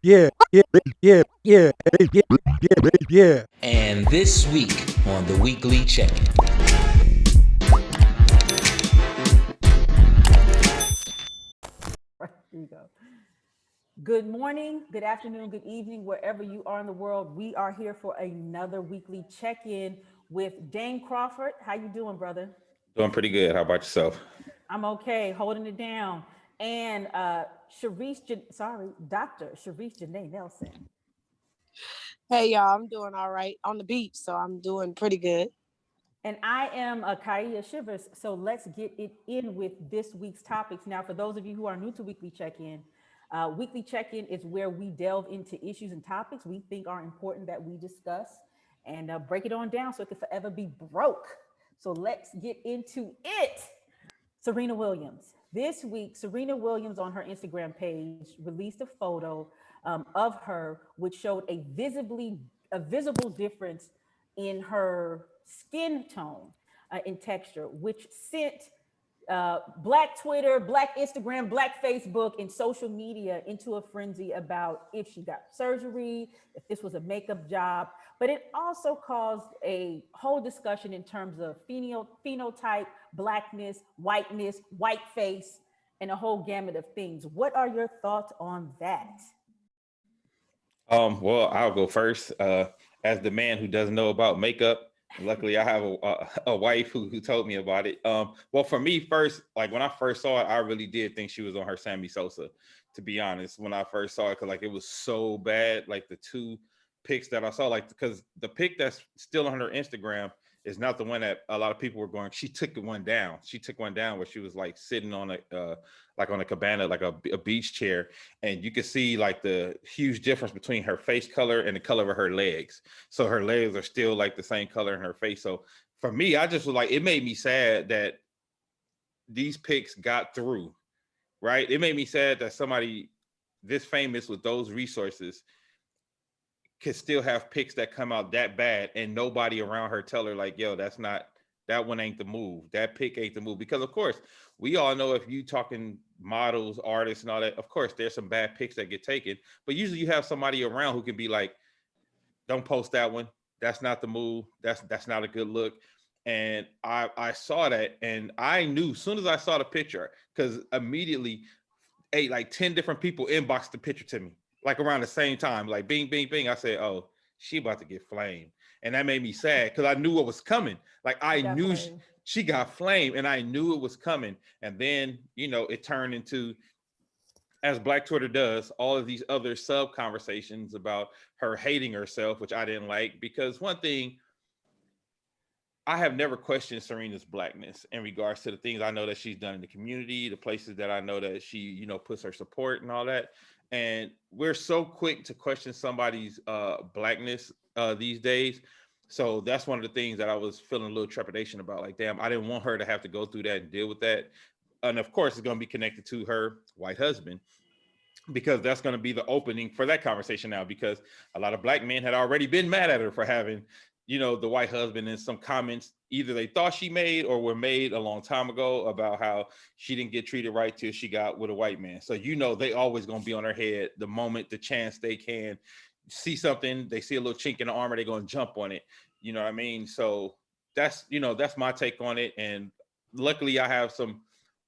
Yeah, yeah, yeah, yeah, yeah, yeah, yeah. And this week on the Weekly Check-In. There you go. Good morning, good afternoon, good evening, wherever you are in the world. We are here for another weekly check-in with Dane Crawford. How you doing, brother? Doing pretty good. How about yourself? I'm okay, holding it down. And Dr. Sharice Janae Nelson. Hey y'all, I'm doing all right on the beach, so I'm doing pretty good. And I am Kaia Shivers. So let's get it in with this week's topics. Now, for those of you who are new to Weekly Check-In is where we delve into issues and topics we think are important that we discuss and break it on down so it can forever be broke. So let's get into it. Serena Williams. This week, Serena Williams on her Instagram page released a photo of her, which showed a visible difference in her skin tone and texture, which sent Black Twitter, Black Instagram, Black Facebook, and social media into a frenzy about if she got surgery, if this was a makeup job. But it also caused a whole discussion in terms of phenotype, blackness, white face, and a whole gamut of things. What are your thoughts on that? Well, I'll go first. As the man who doesn't know about makeup, luckily I have a wife who told me about it. Well, for me first, like when I first saw it, I really did think she was on her Sammy Sosa, to be honest, when I first saw it, because like it was so bad. Like the two pics that I saw, like because the pic that's still on her Instagram is not the one that a lot of people were going. She took one down. She took one down where she was like sitting on a cabana, like a beach chair, and you could see like the huge difference between her face color and the color of her legs. So her legs are still like the same color in her face. So for me, I just was like, it made me sad that these pics got through, right? It made me sad that somebody this famous with those resources could still have pics that come out that bad and nobody around her tell her like, yo, that one ain't the move. That pic ain't the move. Because of course, we all know if you talking models, artists and all that, of course, there's some bad pics that get taken, but usually you have somebody around who can be like, don't post that one. That's not the move. That's not a good look. And I saw that and I knew as soon as I saw the picture, because immediately like 10 different people inboxed the picture to me, like around the same time, like bing, bing, bing. I said, oh, she about to get flamed. And that made me sad because I knew what was coming. Like I knew she got flamed and I knew it was coming. And then, it turned into, as Black Twitter does, all of these other sub conversations about her hating herself, which I didn't like, because one thing, I have never questioned Serena's blackness in regards to the things I know that she's done in the community, the places that I know that she, puts her support and all that. And we're so quick to question somebody's blackness these days. So that's one of the things that I was feeling a little trepidation about. Like, damn, I didn't want her to have to go through that and deal with that. And of course, it's going to be connected to her white husband, because that's going to be the opening for that conversation now, because a lot of Black men had already been mad at her for having the white husband, and some comments either they thought she made or were made a long time ago about how she didn't get treated right till she got with a white man. So they always gonna be on her head the moment, the chance they can see something, they see a little chink in the armor, they're gonna jump on it. You know what I mean? So that's my take on it. And luckily I have some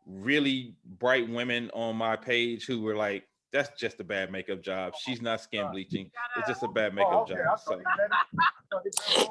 really bright women on my page who were like, that's just a bad makeup job. She's not skin bleaching. It's just a bad makeup job. So.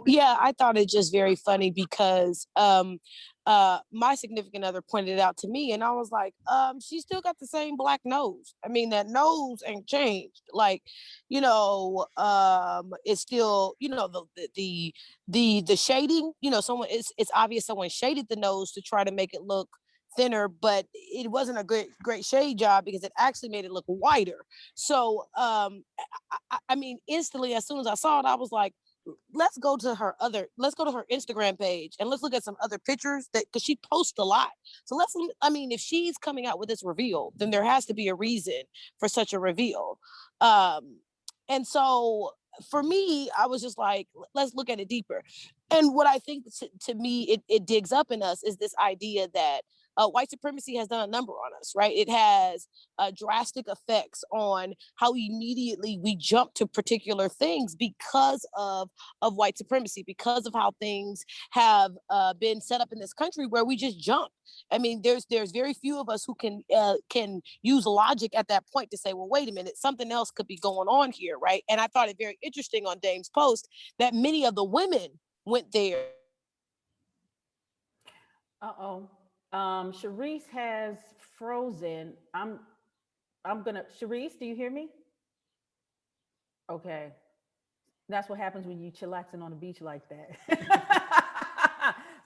Yeah, I thought it just very funny because my significant other pointed it out to me and I was like, she still got the same black nose. I mean, that nose ain't changed. Like, it's still, the shading, it's obvious someone shaded the nose to try to make it look thinner, but it wasn't a great shade job because it actually made it look whiter. So I mean, instantly as soon as I saw it, I was like, let's go to her Instagram page and let's look at some other pictures, that because she posts a lot. So if she's coming out with this reveal, then there has to be a reason for such a reveal. And so for me, I was just like, let's look at it deeper. And what I think to me, it digs up in us is this idea that white supremacy has done a number on us, right? It has drastic effects on how immediately we jump to particular things because of white supremacy, because of how things have been set up in this country where we just jump. I mean, there's very few of us who can use logic at that point to say, well, wait a minute, something else could be going on here, right? And I thought it very interesting on Dame's post that many of the women went there. Uh-oh. Sharice has frozen. Sharice, do you hear me? Okay. That's what happens when you chillaxing on the beach like that.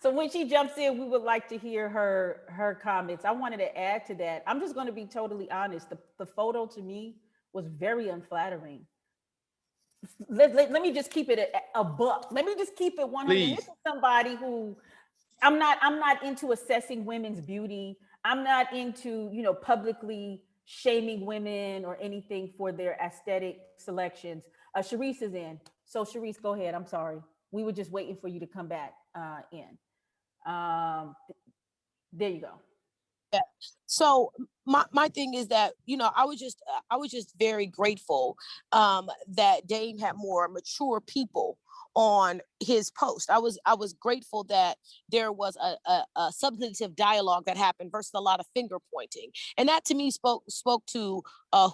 So when she jumps in, we would like to hear her comments. I wanted to add to that. I'm just going to be totally honest. The photo to me was very unflattering. Let me just keep it a buck. Let me just keep it 100. Please. This is somebody who I'm not into assessing women's beauty. I'm not into, publicly shaming women or anything for their aesthetic selections. Sharice is in. So Sharice, go ahead. I'm sorry. We were just waiting for you to come back in. There you go. Yeah. So my thing is that, I was just very grateful that Dame had more mature people on his post. I was grateful that there was a substantive dialogue that happened versus a lot of finger pointing, and that to me spoke to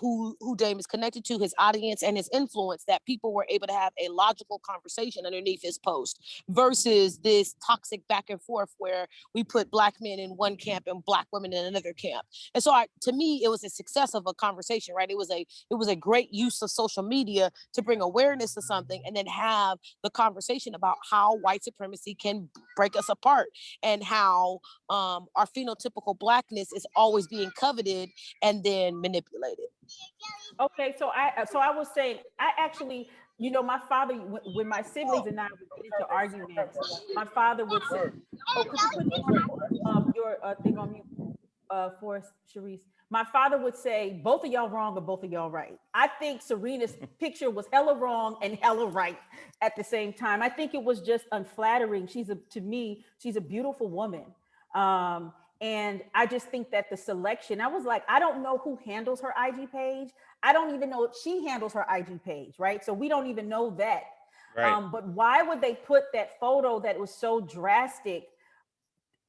who Dame is connected to, his audience and his influence. That people were able to have a logical conversation underneath his post versus this toxic back and forth where we put Black men in one camp and Black women in another camp. And so to me, it was a success of a conversation, right? It was a great use of social media to bring awareness to something and then have the conversation about how white supremacy can break us apart and how our phenotypical Blackness is always being coveted and then manipulated. Okay, so I was saying, I actually, my father, when my siblings and I would get into arguments, my father would say, "Oh, could you put your thing on mute for us, Sharice?" My father would say, "Both of y'all wrong, or both of y'all right." I think Serena's picture was hella wrong and hella right at the same time. I think it was just unflattering. To me, she's a beautiful woman. And I just think that the selection, I was like, I don't know who handles her IG page. I don't even know if she handles her IG page, right? So we don't even know that. Right. But why would they put that photo that was so drastic?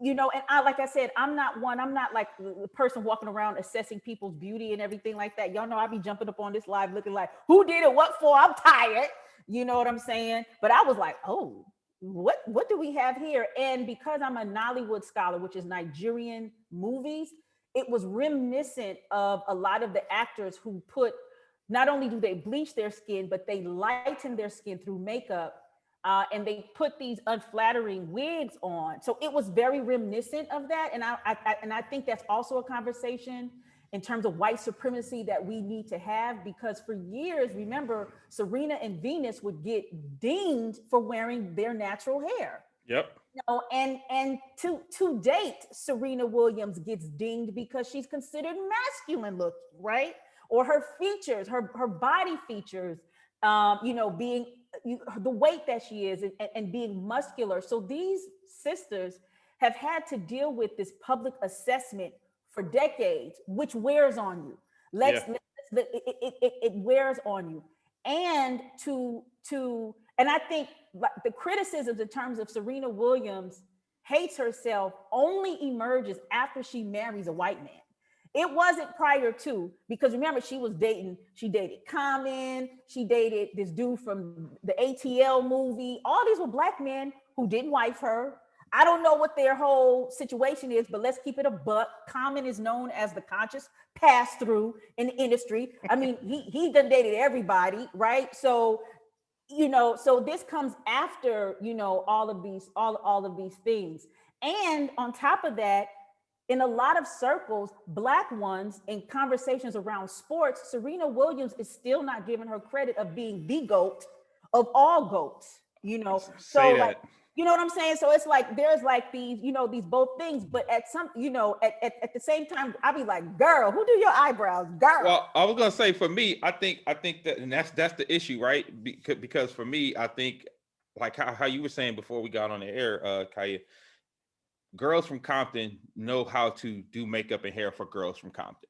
And like I said, I'm not like the person walking around assessing people's beauty and everything like that. Y'all know I be jumping up on this live looking like, who did it? What for? I'm tired. You know what I'm saying? But I was like, oh, what do we have here? And because I'm a Nollywood scholar, which is Nigerian movies, it was reminiscent of a lot of the actors who not only do they bleach their skin, but they lighten their skin through makeup. And they put these unflattering wigs on. So it was very reminiscent of that. And I think that's also a conversation in terms of white supremacy that we need to have, because for years, remember, Serena and Venus would get dinged for wearing their natural hair. Yep. And to date, Serena Williams gets dinged because she's considered masculine looking, right? Or her features, her body features, being the weight that she is and being muscular. So these sisters have had to deal with this public assessment for decades, which wears on you. It wears on you. And and I think the criticisms in terms of Serena Williams hates herself only emerges after she marries a white man. It wasn't prior to, because remember, she dated Common, she dated this dude from the ATL movie. All these were Black men who didn't wife her. I don't know what their whole situation is, but let's keep it a buck. Common is known as the conscious pass-through in the industry. I mean, he done dated everybody, right? So, so this comes after, all of these things. And on top of that, in a lot of circles, Black ones, in conversations around sports, Serena Williams is still not giving her credit of being the GOAT of all GOATs, So like, you know what I'm saying? So it's like, there's like these, these both things, but at some, at the same time, I'll be like, girl, who do your eyebrows, girl? Well, I was going to say, for me, I think that, and that's the issue, right? Because for me, I think like how you were saying before we got on the air, Kaya, girls from Compton know how to do makeup and hair for girls from Compton.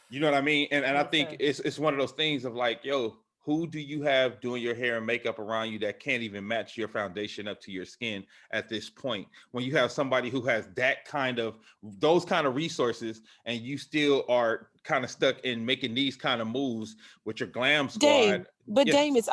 You know what I mean? And I think it's one of those things of like, yo, who do you have doing your hair and makeup around you that can't even match your foundation up to your skin at this point? When you have somebody who has those kind of resources, and you still are kind of stuck in making these kind of moves with your glam Dame, squad. but Yeah, Dame, it's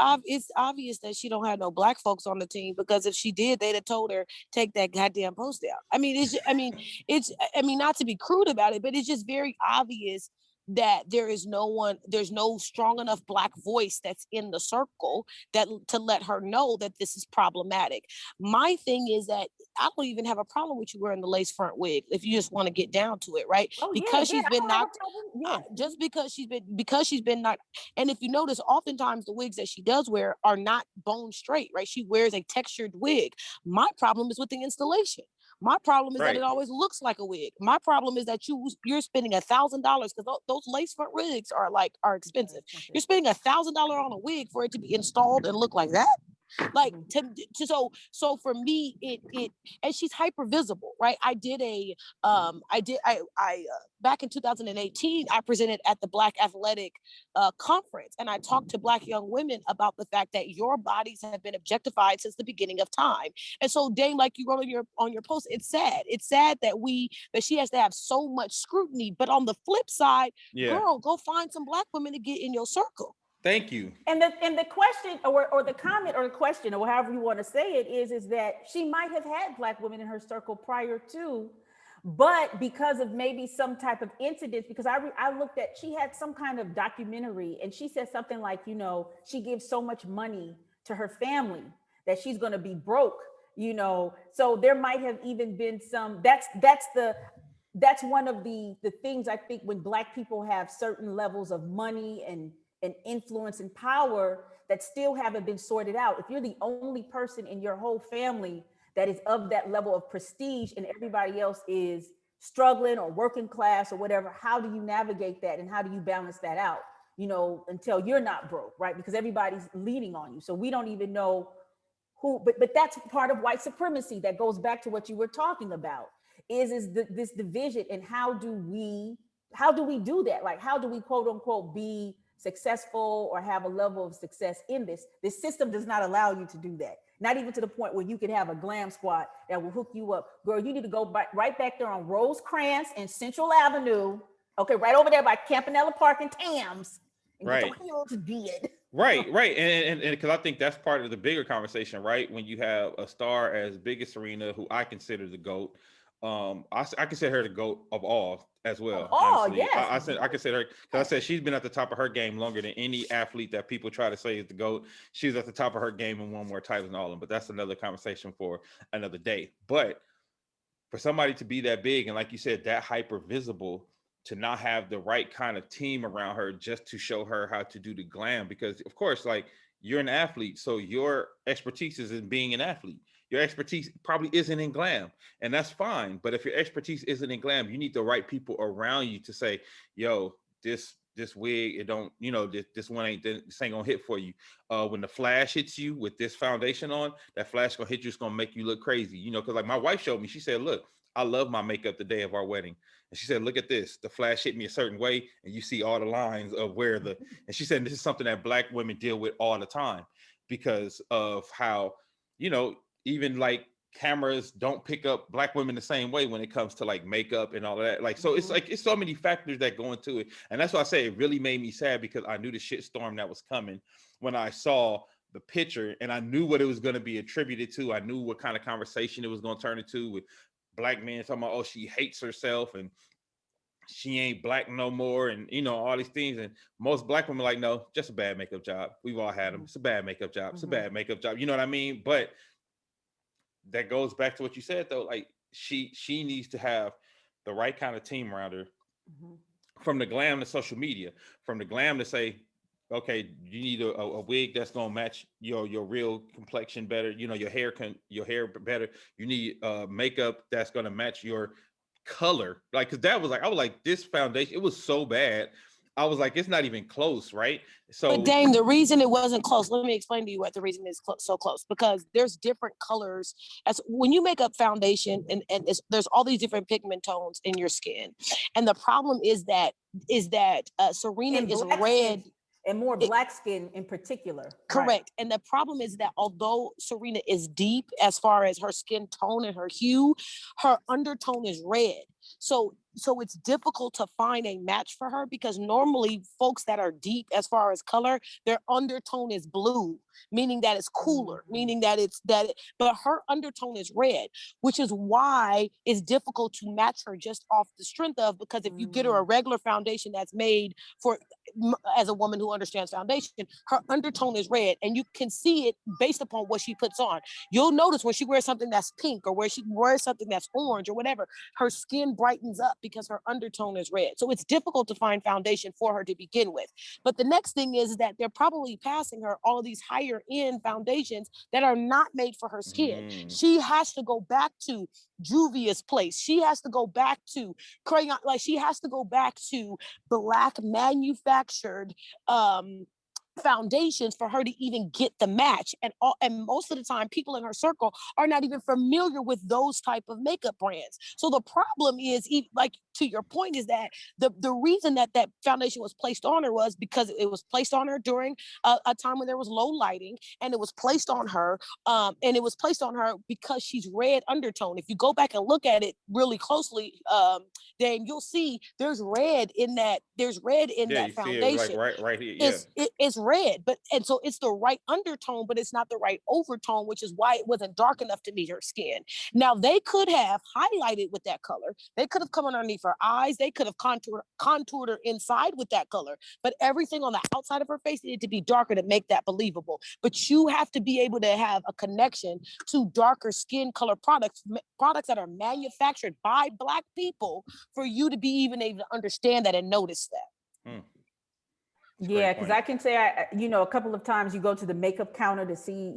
obvious that she don't have no black folks on the team, because if she did, they'd have told her take that goddamn post down. I mean, I mean, not to be crude about it, but it's just very obvious that there's no strong enough black voice that's in the circle that to let her know that this is problematic. My thing is that I don't even have a problem with you wearing the lace front wig if you just want to get down to it, right? Oh Because yeah, she's I been don't have a knocked, problem. Yeah. just because she's been knocked. And if you notice, oftentimes the wigs that she does wear are not bone straight, right? She wears a textured wig. My problem is with the installation. My problem is that it right, always looks like a wig. My problem is that you're spending $1,000, because those lace front wigs are expensive. You're spending $1,000 on a wig for it to be installed and look like that. Like so for me, it and she's hyper visible, right? I back in 2018, I presented at the Black Athletic conference, and I talked to Black young women about the fact that your bodies have been objectified since the beginning of time. And so, Dame, like you wrote on your post, it's sad. It's sad that she has to have so much scrutiny. But on the flip side, yeah. girl, go find some Black women to get in your circle. Thank you. And the question or the comment or the question or however you want to say it is that she might have had black women in her circle prior to, but because of maybe some type of incidents, because I looked at, she had some kind of documentary, and she said something like, she gives so much money to her family that she's going to be broke, so there might have even been some, that's one of the things I think when black people have certain levels of money and influence and power that still haven't been sorted out. If you're the only person in your whole family that is of that level of prestige and everybody else is struggling or working class or whatever, how do you navigate that and how do you balance that out, until you're not broke, right? Because everybody's leaning on you. So we don't even know who, but that's part of white supremacy that goes back to what you were talking about this division. And how do we do that? Like, how do we quote unquote be successful or have a level of success in this system does not allow you to do that, not even to the point where you can have a glam squad that will hook you up. Girl, you need to go right back there on Rosecrans and Central Avenue, okay, right over there by Campanella Park and Tams, and Right. get your heels did. Right. And because I think that's part of the bigger conversation, right? When you have a star as big as Serena, who I consider the GOAT, I consider her the GOAT of all as well. Honestly. Yes. I consider her, because I said she's been at the top of her game longer than any athlete that people try to say is the GOAT. She's at the top of her game and won more titles than all of them. But that's another conversation for another day. But for somebody to be that big and, like you said, that hyper visible, to not have the right kind of team around her just to show her how to do the glam, because of course, like, you're an athlete, so your expertise is in being an athlete. Your expertise probably isn't in glam, and that's fine. But if your expertise isn't in glam, you need the right people around you to say, yo, this wig, it don't, this one ain't gonna hit for you. When the flash hits you with this foundation on, that flash gonna hit you, it's gonna make you look crazy, because like my wife showed me, she said, look, I love my makeup the day of our wedding. And she said, look at this. The flash hit me a certain way, and you see all the lines of where and she said, this is something that Black women deal with all the time because of how, even like cameras don't pick up Black women the same way when it comes to like makeup and all of that. Like, so it's like, it's so many factors that go into it. And that's why I say it really made me sad, because I knew the shitstorm that was coming when I saw the picture, and I knew what it was going to be attributed to. I knew what kind of conversation it was going to turn into, with Black men talking about, oh, she hates herself and she ain't Black no more, and all these things. And most Black women like, no, just a bad makeup job. We've all had them. It's a bad makeup job. It's a bad makeup job. You know what I mean? But that goes back to what you said, though. Like, she needs to have the right kind of team around her, from the glam to social media, from the glam to say, okay, you need a wig that's gonna match your real complexion better. Your hair better. You need makeup that's gonna match your color. Like, cause that was like, I was like, this foundation, it was so bad. I was like, it's not even close, right? But So Dame, the reason it wasn't close, let me explain to you what the reason is so close. Because there's different colors. As when you make up foundation, and there's all these different pigment tones in your skin, and the problem is that Serena And is black red. skin, and more black skin in particular. Right. Correct. And the problem is that although Serena is deep as far as her skin tone and her hue, her undertone is red. So it's difficult to find a match for her, because normally folks that are deep as far as color, their undertone is blue, meaning that it's cooler, meaning that but her undertone is red, which is why it's difficult to match her just off the strength of, because if you get her a regular foundation that's made for, as a woman who understands foundation, her undertone is red, and you can see it based upon what she puts on. You'll notice when she wears something that's pink, or where she wears something that's orange or whatever, her skin brightens up because her undertone is red. So it's difficult to find foundation for her to begin with. But the next thing is that they're probably passing her all of these higher end foundations that are not made for her skin. She has to go back to Juvia's Place. She has to go back to crayon, like she has to go back to black manufactured foundations for her to even get the match. And most of the time people in her circle are not even familiar with those type of makeup brands. So the problem is, like to your point, is that the reason that foundation was placed on her was because it was placed on her during a time when there was low lighting, and it was placed on her because she's red undertone. If you go back and look at it really closely, then you'll see there's red in that yeah, you see it foundation. like right here. Yeah. It's red, and so it's the right undertone, but it's not the right overtone, which is why it wasn't dark enough to meet her skin. Now they could have highlighted with that color. They could have come underneath her eyes. They could have contoured her inside with that color. But everything on the outside of her face needed to be darker to make that believable. But you have to be able to have a connection to darker skin color products that are manufactured by Black people for you to be even able to understand that and notice that. Yeah, because I can say, a couple of times you go to the makeup counter to see,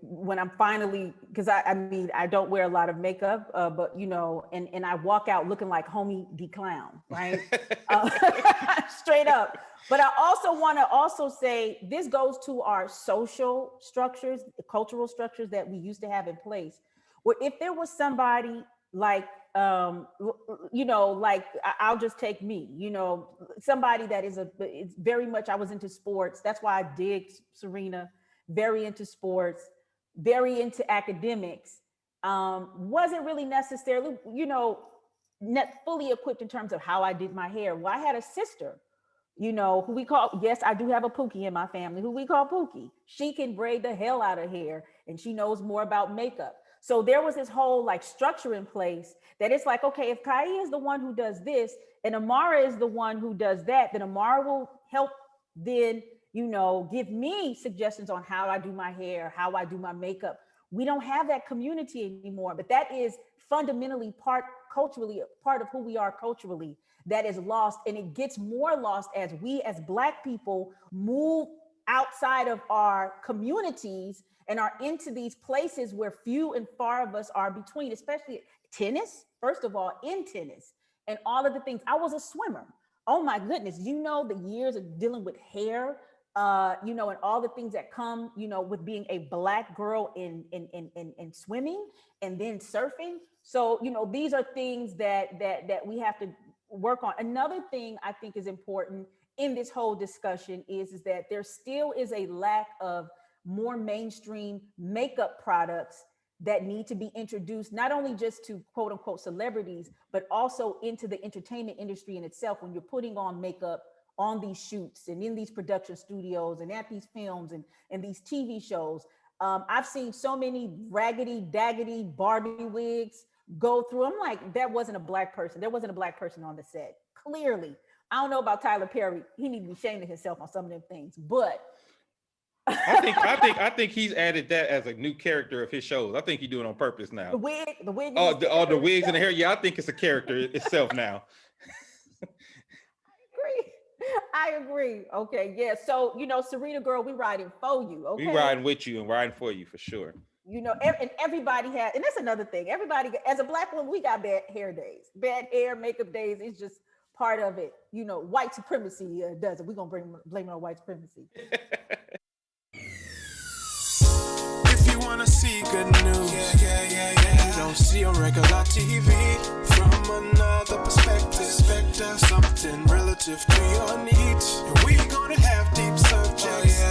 when I'm finally, because I mean, I don't wear a lot of makeup, but, and I walk out looking like Homie the Clown, right? Straight up. But I also want to say this goes to our social structures, the cultural structures that we used to have in place, where if there was somebody like, like I'll just take me, somebody that it's very much, I was into sports. That's why I dig Serena, very into sports, very into academics. Wasn't really necessarily, not fully equipped in terms of how I did my hair. Well, I had a sister, who we call, yes, I do have a Pookie in my family, who we call Pookie. She can braid the hell out of hair, and she knows more about makeup. So there was this whole like structure in place that it's like, okay, if Kai is the one who does this and Amara is the one who does that, then Amara will help then, give me suggestions on how I do my hair, how I do my makeup. We don't have that community anymore, but that is fundamentally part of who we are culturally, that is lost. And it gets more lost as we as Black people move outside of our communities and are into these places where few and far of us are between, especially tennis, first of all, in tennis and all of the things. I was a swimmer. Oh my goodness, the years of dealing with hair, and all the things that come, with being a Black girl in swimming and then surfing. So, these are things that we have to work on. Another thing I think is important in this whole discussion is that there still is a lack of more mainstream makeup products that need to be introduced, not only just to quote unquote celebrities, but also into the entertainment industry in itself. When you're putting on makeup on these shoots and in these production studios and at these films and these TV shows, I've seen so many raggedy, daggedy Barbie wigs go through. I'm like, that wasn't a Black person. There wasn't a Black person on the set. Clearly. I don't know about Tyler Perry. He needs to be ashamed of himself on some of them things, but I think he's added that as a new character of his shows. I think he's doing it on purpose now. The wig. The wigs and the hair. Yeah, I think it's a character itself now. I agree. Okay, yeah. So Serena girl, we riding for you. Okay, we riding with you and riding for you for sure. And everybody has, and that's another thing. Everybody, as a Black woman, we got bad hair days, bad hair, makeup days. It's just part of it, you know, white supremacy does it. We're gonna blame it on white supremacy. If you wanna see good news, you don't see on regular TV. From another perspective, something relative to your needs. And we gonna have deep subjects.